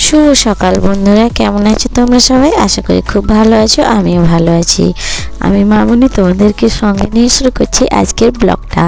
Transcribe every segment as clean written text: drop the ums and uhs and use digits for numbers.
শুভ সকাল বন্ধুরা, কেমন আছো তোমরা সবাই? আশা করি খুব ভালো আছো, আমিও ভালো আছি। আমি মামনি তোমাদেরকে সঙ্গে নিয়ে শুরু করছি আজকের ব্লগটা।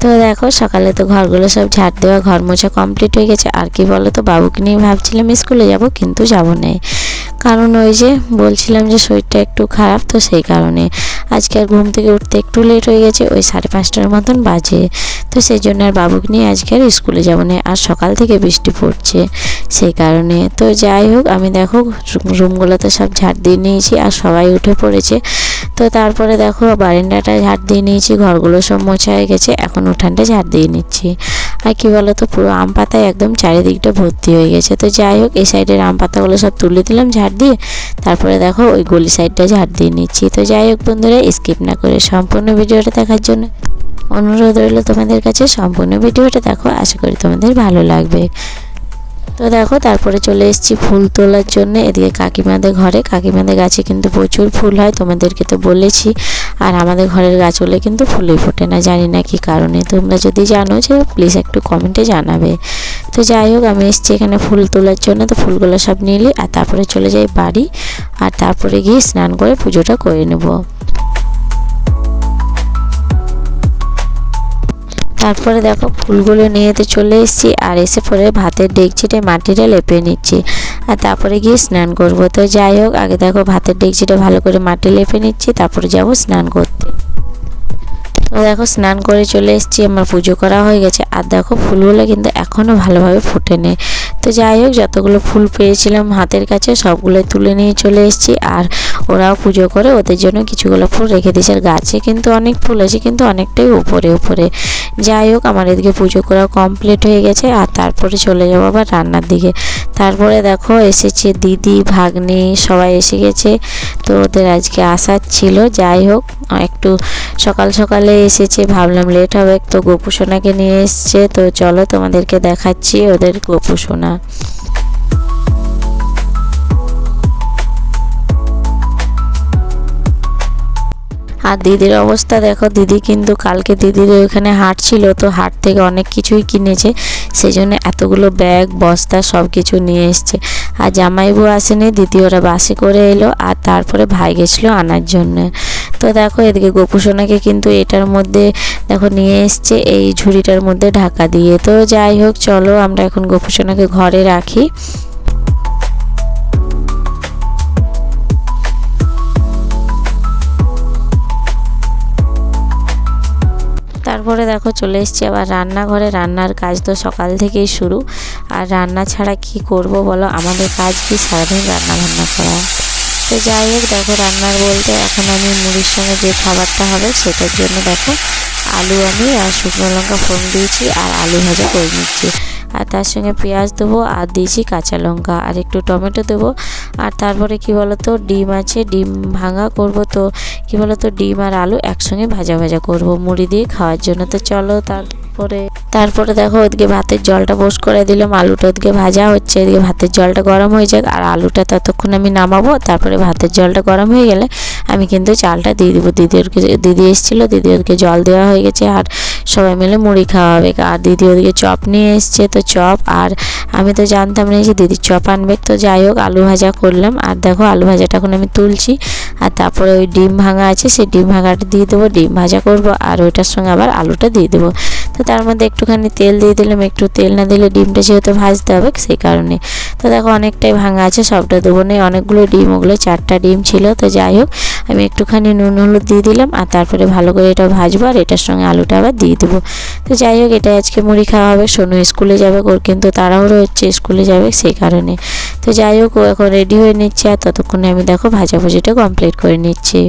তো দেখো, সকালে তো ঘরগুলো সব ঝাড় দেওয়া, ঘর মোছা কমপ্লিট হয়ে গেছে। আর কি বলো তো, বাবুকে নিয়ে ভাবছিলাম স্কুলে যাব, কিন্তু যাব না। কারণ ওই যে বলছিলাম যে শরীরটা একটু খারাপ, তো সেই কারণে আজকে আর ঘুম থেকে উঠতে একটু লেট হয়ে গেছে, ওই 5:30টার মতন বাজে। তো সেই জন্য আর বাবুকে নিয়ে আজকে আর স্কুলে যাব না। আর সকাল থেকে বৃষ্টি পড়ছে, সেই কারণে। তো যাই হোক, আমি দেখো রুমগুলোতে সব ঝাড় দিয়ে নিয়েছি আর সবাই উঠে পড়েছে। তো তারপরে দেখো বারান্দাটা ঝাড় দিয়ে নিয়েছি, ঘরগুলো সব মোছা হয়ে গেছে, এখন উঠানটা ঝাড় দিয়ে নিচ্ছি। আর কি বলো তো, পুরো আম পাতায় একদম চারিদিকটা ভর্তি হয়ে গেছে। তো যাই হোক, এই সাইডের আম পাতাগুলো সব তুলে দিলাম ঝাড় দিয়ে, তারপরে দেখো ওই গলি সাইডটা ঝাড় দিয়ে নিচ্ছি। তো যাই হোক বন্ধুরা, স্কিপ না করে সম্পূর্ণ ভিডিওটা দেখার জন্য অনুরোধ রইল তোমাদের কাছে। সম্পূর্ণ ভিডিওটা দেখো, আশা করি তোমাদের ভালো লাগবে। তো দেখো, তারপরে চলে এসেছি ফুল তোলার জন্য এদিকে কাকিমাদের ঘরে। কাকিমাদের গাছে কিন্তু প্রচুর ফুল হয়, তোমাদেরকে তো বলেছি। আর আমাদের ঘরের গাছগুলো কিন্তু ফুলই ফোটে না, জানি না কি কারণে। তোমরা যদি জানো যে প্লিজ একটু কমেন্টে জানাবে। তো যাই হোক, আমি এসেছি এখানে ফুল তোলার জন্য। তো ফুলগুলো সব নিয়ে আর তারপরে চলে যাই বাড়ি, আর তারপরে গিয়ে স্নান করে পুজোটা করে নেব। তারপরে দেখো ফুলগুলো নিয়ে তো চলে এসেছি, আর এসে পরে ভাতের ডেকচিটে মাটিটা লেপে নিচ্ছি, আর তারপরে গিয়ে স্নান করব। তো যাই হোক, আগে দেখো ভাতের ডেকচিটা ভালো করে মাটি লেপে নিচ্ছি, তারপরে যাব স্নান করতে। তো দেখো স্নান করে চলে এসেছি, আমার পুজো করা হয়ে গেছে। আর দেখো ফুলগুলো কিন্তু এখনও ভালোভাবে ফোটেনি। তো যাই হোক, যতগুলো ফুল পেয়েছিলাম হাতের কাছে সবগুলো তুলে নিয়ে চলে এসেছি। আর ওরাও পুজো করে ওদের জন্য কিছুগুলো ফুল রেখে দিয়েছে। আর গাছে কিন্তু অনেক ফুল আছে, কিন্তু অনেকটাই উপরে উপরে। যাই হোক, আমার এদিকে পুজো করা কমপ্লিট হয়ে গেছে, আর তারপরে চলে যাবো আবার রান্নার দিকে। তারপরে দেখো এসেছে দিদি, ভাগ্নি সবাই এসে গেছে। তো ওদের আজকে আসার ছিল। যাই হোক, একটু সকাল সকালে এসেছে, ভাবলাম লেট হবে, তো গোপু সোনাকে নিয়ে এসছে। তো চলো তোমাদেরকে দেখাচ্ছি ওদের গোপু সোনা। আর দিদির অবস্থা দেখো, দিদি কিন্তু কালকে দিদির ওখানে হাট ছিল, তো হাট থেকে অনেক কিছুই কিনেছে, সেই জন্য এতগুলো ব্যাগ বস্তা সব কিছু নিয়ে এসছে। আর জামাইবু আসেনি, দিদি ওরা বাসে করে এলো, আর তারপরে ভাই গেছিলো আনার জন্য। তো দেখো এদিকে গোপু সোনাকে কিন্তু এটার মধ্যে দেখো নিয়ে এসছে, এই ঝুড়িটার মধ্যে ঢাকা দিয়ে। তো যাই হোক, চলো আমরা এখন গোপু সোনাকে ঘরে রাখি। তারপরে দেখো চলে এসেছি আবার রান্নাঘরে। রান্নার কাজ তো সকাল থেকেই শুরু, আর রান্না ছাড়া কি করব বলো, আমাদের কাজ কি সারাদিন রান্না বান্না করা। তো যাই হোক, দেখো রান্নার বলতে এখন আমি মুড়ির সঙ্গে যে খাবারটা হবে সেটার জন্য দেখো আলু আমি আর শুকনো লঙ্কা ফোড়ন দিয়েছি, আর আলু ভাজা করে নিচ্ছি। আর তার সঙ্গে পেঁয়াজ দেবো, আর দিয়েছি কাঁচা লঙ্কা, আর একটু টমেটো দেবো। আর তারপরে কি বলো তো, ডিম আছে, ডিম ভাঙা করব। তো কি বলো তো, ডিম আর আলু একসঙ্গে ভাজা ভাজা করব মুড়ি দিয়ে খাওয়ার জন্য। তো চলো, তারপরে দেখো ওদিকে ভাতের জলটা পোস্ট করে দিলাম, আলুটা ওদিকে ভাজা হচ্ছে, এদিকে ভাতের জলটা গরম হয়ে যাক, আর আলুটা ততক্ষণ আমি নামাবো। তারপরে ভাতের জলটা গরম হয়ে গেলে আমি কিন্তু চালটা দিয়ে দেবো। দিদি এসেছিলো, দিদি ওদিকে জল দেওয়া হয়ে গেছে, আর সবাই মিলে মুড়ি খাওয়া হবে। আর দিদি ওদিকে চপ নিয়ে এসছে, তো চপ, আর আমি তো জানতাম না যে দিদির চপ আনবে। তো যাই হোক, আলু ভাজা করলাম, আর দেখো আলু ভাজাটা এখন আমি তুলছি। আর তারপরে ওই ডিম ভাঙা আছে, সেই ডিম ভাঙাটা দিয়ে দেবো, ডিম ভাজা করব, আর ওইটার সঙ্গে আবার আলুটা দিয়ে দেবো। তো তার মধ্যে একটুখানি তেল দিয়ে দিলাম, একটু তেল না দিলে ডিমটা যেহেতু ভাজতে হবে সেই কারণে। তো দেখো অনেকটাই ভাঙা আছে, সবটা দেবো না, অনেকগুলো ডিম, ওগুলো 4টা ডিম ছিল। তো যাই হোক, আমি একটুখানি নুন হলুদ দিয়ে দিলাম, আর তারপরে ভালো করে এটা ভাজবো, আর এটার সঙ্গে আলুটা আবার দিয়ে দেবো। তো যাই হোক, এটা আজকে মুড়ি খাওয়া হবে। সোনু স্কুলে যাবে, ওর কিন্তু তাড়াহুড়ো হচ্ছে, স্কুলে যাবে সেই কারণে। তো যাই হোক, ও এখন রেডি হয়ে নিচ্ছে, আর ততক্ষণে আমি দেখো ভাজাভুজিটা কমপ্লিট করে নিচ্ছি।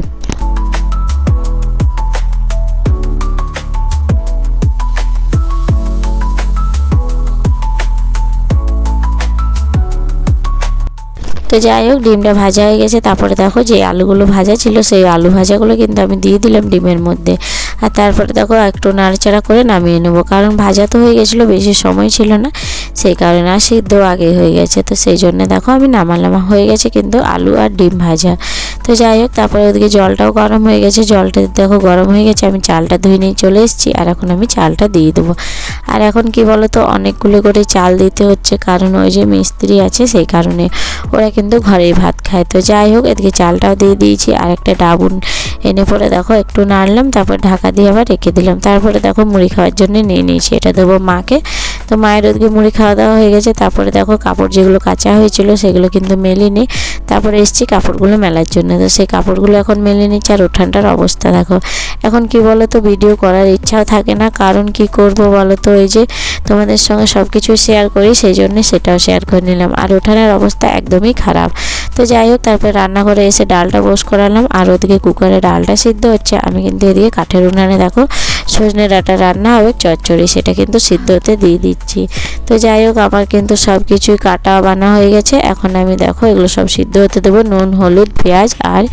তো যাই হোক, ডিমটা ভাজা হয়ে গেছে। তারপরে দেখো যে আলুগুলো ভাজা ছিল, সেই আলু ভাজাগুলো কিন্তু আমি দিয়ে দিলাম ডিমের মধ্যে। আর তারপরে দেখো একটু নাড়াচাড়া করে নামিয়ে নেবো, কারণ ভাজা তো হয়ে গেছিলো, বেশি সময় ছিল না সেই কারণে। আর সিদ্ধ আগে হয়ে গেছে, তো সেই জন্য দেখো আমি নামালাম, হয়ে গেছে কিন্তু আলু আর ডিম ভাজা। তো যাই হোক, তারপরে ওদিকে জলটাও গরম হয়ে গেছে, জলটা দেখো গরম হয়ে গেছে, আমি চালটা ধুয়ে নিয়ে চলে এসেছি। আর এখন আমি চালটা দিয়ে দেবো। আর এখন কি বলো তো, অনেকগুলো করে চাল দিতে হচ্ছে, কারণ ওই যে মিস্ত্রি আছে সেই কারণে, ওরা কিন্তু ঘরেই ভাত খায়। তো যাই হোক, এদিকে চালটাও দিয়ে দিয়েছি। আর একটা ডাবুন এনে পরে দেখো একটু নাড়লাম, তারপর ঢাকা দিয়ে আবার রেখে দিলাম। তারপরে দেখো মুড়ি খাওয়ার জন্য নিয়ে নিয়েছি, এটা দেবো মাকে। তো মায়ের ওদিকে মুড়ি খাওয়া দাওয়া হয়ে গেছে। তারপরে দেখো কাপড় যেগুলো কাচা হয়েছিল সেগুলো কিন্তু মেলিনি, তারপরে এসেছি কাপড়গুলো মেলার জন্য। তো সেই কাপড়গুলো এখন মেলে নিচ্ছি। আর উঠানটার অবস্থা দেখো, এখন কি বলো তো, ভিডিও করার ইচ্ছাও থাকে না, কারণ কি করব বলো তো, এই যে তোমাদের সঙ্গে সব কিছু শেয়ার করি, সেই জন্য সেটাও শেয়ার করে নিলাম। আর উঠানের অবস্থা একদমই খারাপ। তো যাই হোক, তারপরে রান্নাঘরে এসে ডালটা বস করালাম। আর ওদিকে কুকারে ডালটা সিদ্ধ হচ্ছে, আমি কিন্তু এদিকে কাঠের উনানে দেখো সজনে ডাঁটা রান্না হবে চচ্চড়ি, সেটা কিন্তু সিদ্ধ হতে দিয়ে দিচ্ছি। তো যাই হোক, আমার কিন্তু সব কিছুই কাটা বানা হয়ে গেছে। এখন আমি দেখো এগুলো সব সিদ্ধ হতে দেবো, নুন, হলুদ, পেঁয়াজ আর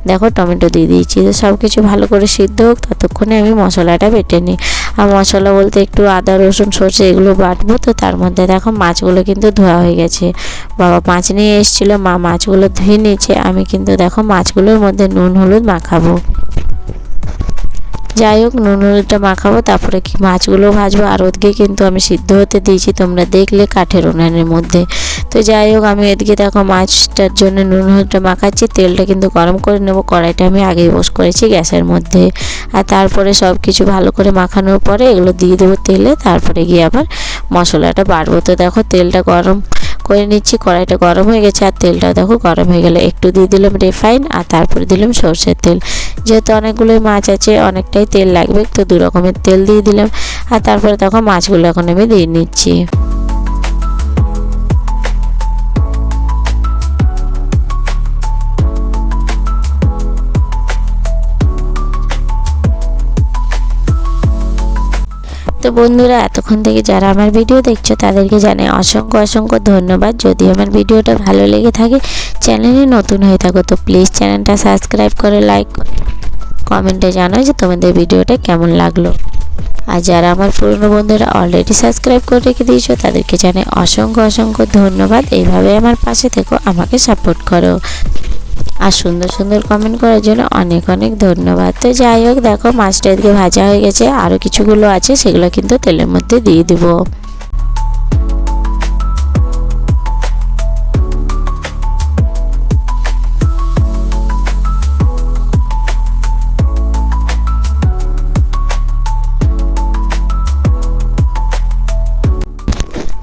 দেখো টমেটো দিয়ে দিয়েছি। তো সব কিছু ভালো করে সিদ্ধ হোক, ততক্ষণে আমি মশলাটা বেটে নিই। আর মশলা বলতে একটু আদা, রসুন, সরষে এগুলো বাটবো। তো তার মধ্যে দেখো মাছগুলো কিন্তু ধোয়া হয়ে গেছে, বাবা মাছ নিয়ে এসেছিলো, মা মাছগুলো ধুয়ে নিয়েছে। আমি কিন্তু দেখো মাছগুলোর মধ্যে নুন, হলুদ মাখাবো। যাই হোক, নুন হলুদটা মাখাবো, তারপরে কি মাছগুলো ভাজবো। আর ওদিকে কিন্তু আমি সিদ্ধ হতে দিয়েছি, তোমরা দেখলে কাঠের উনানের মধ্যে। তো যাই হোক, আমি এদিকে দেখো মাছটার জন্য নুন হলুদটা মাখাচ্ছি। তেলটা কিন্তু গরম করে নেবো, কড়াইটা আমি আগেই বস করেছি গ্যাসের মধ্যে। আর তারপরে সব কিছু ভালো করে মাখানোর পরে এগুলো দিয়ে দেবো তেলে, তারপরে গিয়ে আবার মশলাটা বাড়বো। তো দেখো তেলটা গরম করে নিচ্ছি, কড়াইটা গরম হয়ে গেছে। আর তেলটাও দেখো গরম হয়ে গেলে একটু দিয়ে দিলাম রিফাইন, আর তারপরে দিলাম সরষের তেল। যেহেতু অনেকগুলোই মাছ আছে, অনেকটাই তেল লাগবে, তো 2 রকমের তেল দিয়ে দিলাম। আর তারপরে দেখো মাছগুলো এখন আমি দিয়ে নিচ্ছি। তো বন্ধুরা, এতক্ষণ থেকে যারা আমার ভিডিও দেখছো তাদেরকে জানাই অসংখ্য অসংখ্য ধন্যবাদ। যদি আমার ভিডিওটা ভালো লেগে থাকে, চ্যানেলে নতুন হয়ে থাকো, তো প্লিজ চ্যানেলটা সাবস্ক্রাইব করে লাইক কমেন্টে জানাও যে তোমাদের ভিডিওটা কেমন লাগলো। আর যারা আমার পুরনো বন্ধুরা অলরেডি সাবস্ক্রাইব করে রেখে দিয়েছো, তাদেরকে জানাই অসংখ্য অসংখ্য ধন্যবাদ। এইভাবে আমার পাশে থেকো, আমাকে সাপোর্ট করো। আর সুন্দর সুন্দর কমেন্ট করার জন্য অনেক অনেক ধন্যবাদ। তো যাই হোক, দেখো মাছটা এদিকে ভাজা হয়ে গেছে, আরও কিছুগুলো আছে, সেগুলো কিন্তু তেলের মধ্যে দিয়ে দেবো।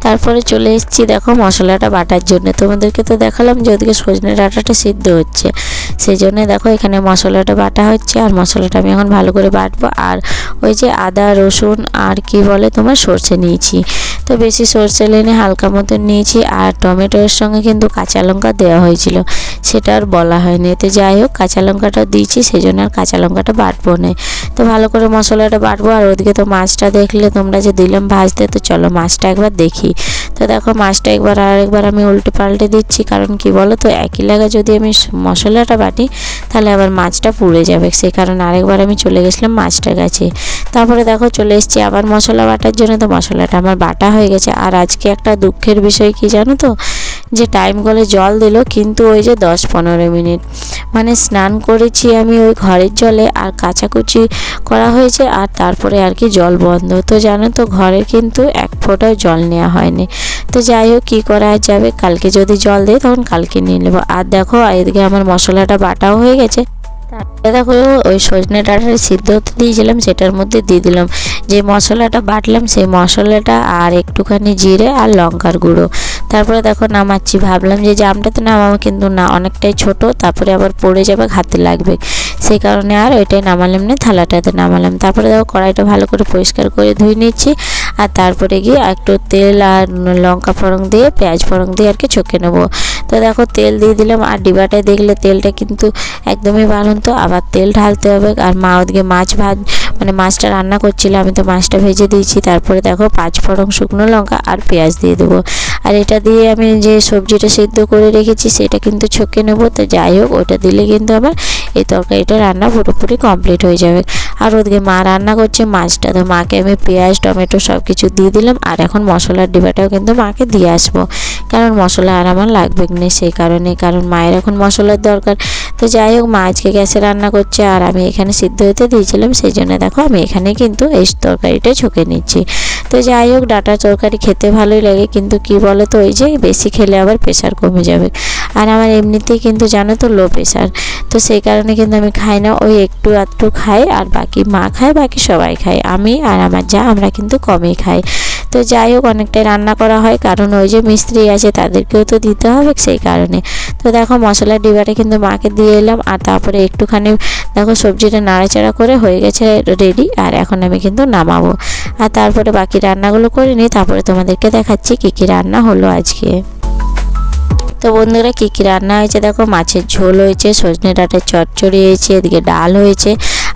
তারপরে চলে এসেছি দেখো মশলাটা বাটার জন্য। তোমাদেরকে তো দেখালাম যে ওদিকে সজনে ডাঁটাটা সিদ্ধ হচ্ছে, সেই জন্য দেখো এখানে মশলাটা বাটা হচ্ছে। আর মশলাটা আমি এখন ভালো করে বাটবো। আর ওই যে আদা, রসুন আর কি বলে তোমার সরষে নিয়েছি, তো বেশি সরষে লেনে হালকা মতন নিয়েছি। আর টমেটোর সঙ্গে কিন্তু কাঁচা লঙ্কা দেওয়া হয়েছিল, সেটা আর বলা হয়নি। তো যাই হোক, কাঁচা লঙ্কাটা দিয়েছি, সেই জন্য আর কাঁচা লঙ্কাটা বাটবো না। তো ভালো করে মশলাটা বাটবো। আর ওদিকে তো মাছটা দেখলে তোমরা যে দিলাম ভাজতে, তো চলো মাছটা একবার দেখি। তো দেখো মাছটা একবার আর একবার আমি উল্টে পাল্টে দিচ্ছি, কারণ কি বলো তো, একই লাগা যদি আমি মশলাটা বাটি তাহলে আবার মাছটা পুড়ে যাবে, সেই কারণে আরেকবার আমি চলে গেছিলাম মাছটার কাছে। তারপরে দেখো চলে এসেছি আবার মশলা বাটার জন্য। তো মশলাটা আমার বাটা হয়ে গেছে। আর আজকে একটা দুঃখের বিষয় কি জানো তো, যে টাইম কলে জল দিল, কিন্তু ওই যে 10-15 মিনিট, মানে স্নান করেছি আমি ওই ঘরের জলে, আর কাচাকুচি করা হয়েছে, আর তারপরে আর কি জল বন্ধ। তো জানো তো, ঘরে কিন্তু এক ফোঁটাও জল নেওয়া হয়নি। তো যাই হোক, কী করা যাবে, কালকে যদি জল দেয় তখন কালকে নিয়ে নেবো। আর দেখো এদিকে আমার মশলাটা বাটাও হয়ে গেছে। তারপরে দেখো ওই সজনে ডাঁটাটা সিদ্ধ হতে দিয়েছিলাম, সেটার মধ্যে দিয়ে দিলাম যে মশলাটা বাটলাম, সেই মশলাটা আর একটুখানি জিরে আর লঙ্কার গুঁড়ো। তারপরে দেখো নামাচ্ছি, ভাবলাম যে জামটাতে নামাবো, কিন্তু না, অনেকটাই ছোট, তারপরে আবার পড়ে যাবে, হাতে লাগবে, সেই কারণে আর ওইটাই নামালাম না, থালাটাতে নামালাম। তারপরে দেখো কড়াইটা ভালো করে পরিষ্কার করে ধুয়ে নিচ্ছি। আর তারপরে গিয়ে একটু তেল আর লঙ্কা ফোড়ন দিয়ে, পেঁয়াজ ফোড়ন দিয়ে আর কি ছকে নেবো। তো দেখো তেল দিয়ে দিলাম। আর ডিবাটায় দেখলে তেলটা কিন্তু একদমই বাড়ন্ত, আবার তেল ঢালতে হবে। আর মা ওদিকে মানে মাছটা রান্না করছিল, আমি তো মাছটা ভেজে দিয়েছি। তারপরে দেখো 5 ফোড়ন শুকনো লঙ্কা আর পেঁয়াজ দিয়ে দেবো। আর এটা দিয়ে আমি যে সবজিটা সিদ্ধ করে রেখেছি সেটা কিন্তু ছকে নেবো। তো যাই হোক, ওটা দিলে কিন্তু আমার এই তরকারিটা রান্না পুরোপুরি কমপ্লিট হয়ে যাবে। আর ওদিকে মা রান্না করছে মাছটা, তো মাকে আমি পেঁয়াজ টমেটো সব কিছু দিয়ে দিলাম। আর এখন মশলার ডিবাটাও কিন্তু মাকে দিয়ে আসবো, কারণ মশলা আর আমার লাগবে না সেই কারণে, কারণ মায়ের এখন মশলার দরকার। তো যাই হোক, মা আজকে গ্যাসে রান্না করছে আর আমি এখানে সিদ্ধ হতে দিয়েছিলাম, সেই জন্য দেখো আমি এখানে কিন্তু এই তরকারিটা ঝুঁকে নিচ্ছি। তো যাই হোক, ডাঁটার তরকারি খেতে ভালোই লাগে, কিন্তু কি বলো তো, ওই যে বেশি খেলে আবার প্রেশার কমে যাবে। আর আমার এমনিতেই কিন্তু জানো তো লো প্রেশার, তো সেই কারণে কিন্তু আমি খাই না, ওই একটু আধটু খাই, আর বাকি মা খায়, বাকি সবাই খায়, আমি আর আমার যা আমরা কিন্তু কমই খাই। তো যাই হোক, অনেকটাই রান্না করা হয়, কারণ ওই যে মিস্ত্রি আছে তাদেরকেও তো দিতে হবে সেই কারণে। তো দেখো মশলার ডিবাটা কিন্তু মাকে দিয়ে এলাম, আর তারপরে একটুখানি দেখো সবজিটা নাড়াচাড়া করে হয়ে গেছে রেডি। আর এখন আমি কিন্তু নামাবো, আর তারপরে বাকি রান্নাগুলো করে নিই, তারপরে তোমাদেরকে দেখাচ্ছি কী কী রান্না হলো আজকে। তো বন্ধুরা, কী কী রান্না হয়েছে দেখো, মাছের ঝোল হয়েছে, সজনে ডাঁটার চচ্চড়ি হয়েছে, এদিকে ডাল হয়েছে,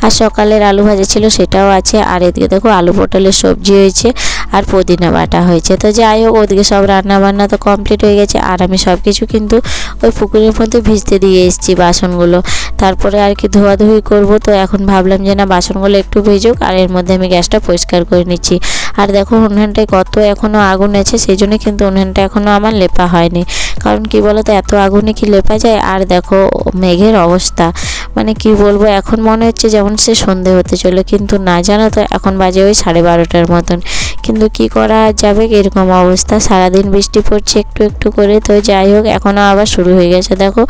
আর সকালের আলু ভাজা ছিল সেটাও আছে, আর এদিকে দেখো আলু পটলের সবজি হয়েছে, আর পুদিনা বাটা হয়েছে। তো যাই হোক, ওদিকে সব রান্না বান্না তো কমপ্লিট হয়ে গেছে, আর আমি সব কিছু কিন্তু ওই পুকুরের মধ্যে ভিজতে দিয়ে এসেছি বাসনগুলো, তারপরে আর কি ধোয়াধুয়ি করব। তো এখন ভাবলাম যে না, বাসনগুলো একটু ভিজুক, আর এর মধ্যে আমি গ্যাসটা পরিষ্কার করে নিচ্ছি। আর দেখো উনুনটায় কত এখনও আগুন আছে, সেই জন্য কিন্তু উনুনটা এখনও আমার লেপা হয়নি, কারণ কি বলো তো, এত আগুনে কি লেপা যায়। আর দেখো মেঘের অবস্থা, মানে কি বলবো, এখন মনে হচ্ছে যেমন সে সন্ধে হতে চলে, কিন্তু না, জানো তো এখন বাজে ওই 12:30 মতন, কিন্তু কি করা যাবে, এরকম অবস্থা, সারাদিন বৃষ্টি পড়ছে একটু একটু করে। তো যাই হোক, এখনও আবার শুরু হয়ে গেছে, দেখো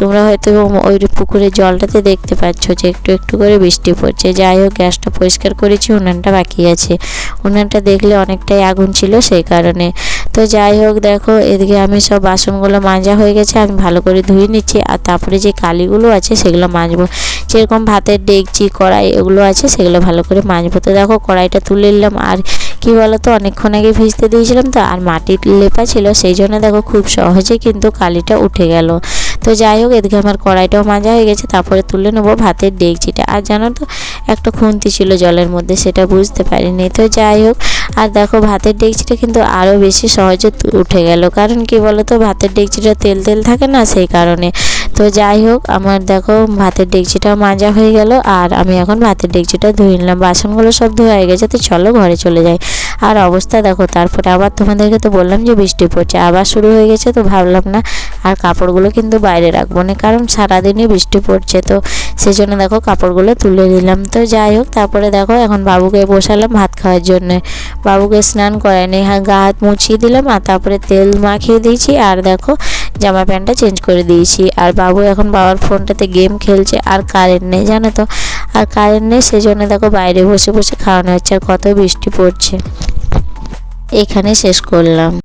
তোমরা হয়তো ওই পুকুরের জলটাতে দেখতে পাচ্ছ যে একটু একটু করে বৃষ্টি পড়ছে। যাই হোক, গ্যাসটা পরিষ্কার করেছি, উনানটা বাকি আছে, উনানটা দেখলে অনেকটাই আগুন ছিল সেই কারণে। তো যাই হোক, দেখো এদিকে আমি সব বাসনগুলো মাজা হয়ে গেছে, আমি ভালো করে ধুয়ে নিচ্ছি, আর তারপরে যে কালিগুলো আছে সেগুলো মাজবো, যেরকম ভাতের ডেকচি কড়াই এগুলো আছে সেগুলো ভালো করে মাজবো। তো দেখো কড়াইটা তুলে নিলাম, আর কি বলো তো, অনেকক্ষণ আগে ভিজতে দিয়েছিলাম তো, আর মাটির লেপা ছিল, সেই জন্য দেখো খুব সহজে কিন্তু কালিটা উঠে গেল। তো যাই হোক, এদিকে আমার কড়াইটাও মাজা হয়ে গেছে, তারপরে তুলে নেবো ভাতের ডেকচিটা। আর জানো তো, একটা খুন্তি ছিল জলের মধ্যে, সেটা বুঝতে পারিনি। তো যাই হোক, আর দেখো ভাতের ডেকচিটা কিন্তু আরও বেশি সহজে উঠে গেল, কারণ কি বলো তো, ভাতের ডেকচিটা তেল তেল থাকে না সেই কারণে। তো যাই হোক, আমার দেখো ভাতের ডেকচিটাও মাজা হয়ে গেল, আর আমি এখন ভাতের ডেকচিটা ধুয়ে নিলাম, বাসনগুলো সব ধোয়া হয়ে গেছে। তো চলো ঘরে চলে যাই। আর অবস্থা দেখো, তারপরে আবার তোমাদেরকে তো বললাম যে বৃষ্টি পড়ছে, আবার শুরু হয়ে গেছে, তো ভাবলাম না আর কাপড়গুলো কিন্তু বাইরে রাখবো না, কারণ সারাদিনই বৃষ্টি পড়ছে, তো সেই জন্য দেখো কাপড়গুলো তুলে দিলাম। তো যাই হোক, তারপরে দেখো এখন বাবুকে বসালাম ভাত খাওয়ার জন্যে, বাবুকে স্নান করায়নি, হ্যাঁ গা হাত মুছিয়ে দিলাম, আর তারপরে তেল মাখিয়ে দিয়েছি, আর দেখো জামা প্যান্টটা চেঞ্জ করে দিয়েছি। আর বাবু এখন বাবার ফোনটাতে গেম খেলছে, আর কারেন্ট নেই জানো তো, আর কারেন্ট নেই, সেই জন্য দেখো বাইরে বসে বসে খাওয়ানো হচ্ছে, আর কত বৃষ্টি পড়ছে। এখানে শেষ করলাম।